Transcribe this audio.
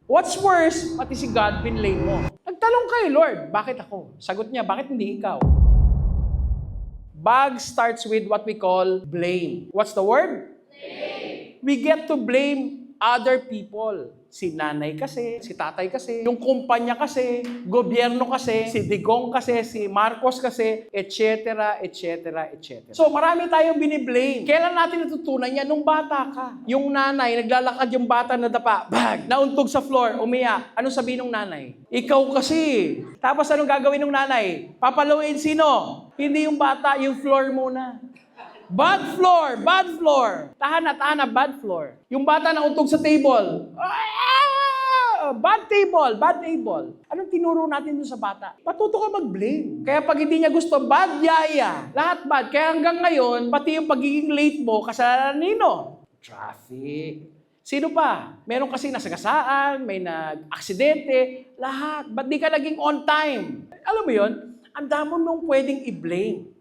What's worse, pati si God, binlame mo. Nagtalong kay Lord, bakit ako? Sagot niya, bakit hindi ikaw? Bag starts with what we call blame. What's the word? Blame. We get to blame other people. Si nanay kasi, si tatay kasi, yung kumpanya kasi, gobyerno kasi, si Digong kasi, si Marcos kasi, etc., etc., etc. So marami tayong biniblame. Kailan natin natutunan yan? Nung bata ka. Yung nanay, naglalakad yung bata na dapa, bag, nauntog sa floor, umiyak. Anong sabihin ng nanay? Ikaw kasi. Tapos anong gagawin ng nanay? Papaluin sino? Hindi yung bata, yung floor muna. Bad floor, bad floor. Tahan, bad floor. Yung bata na untog sa table. Bad table, bad table. Anong tinuro natin dun sa bata? Patuto ka mag-blame. Kaya pag hindi niya gusto, bad yaya. Lahat bad. Kaya hanggang ngayon, pati yung pagiging late mo, kasalanan nino? Traffic. Sino pa? Meron kasi nasagasaan, may nag-aksidente, lahat. Ba't di ka naging on time? Alam mo yun? Ang damo nung pwedeng i-blame.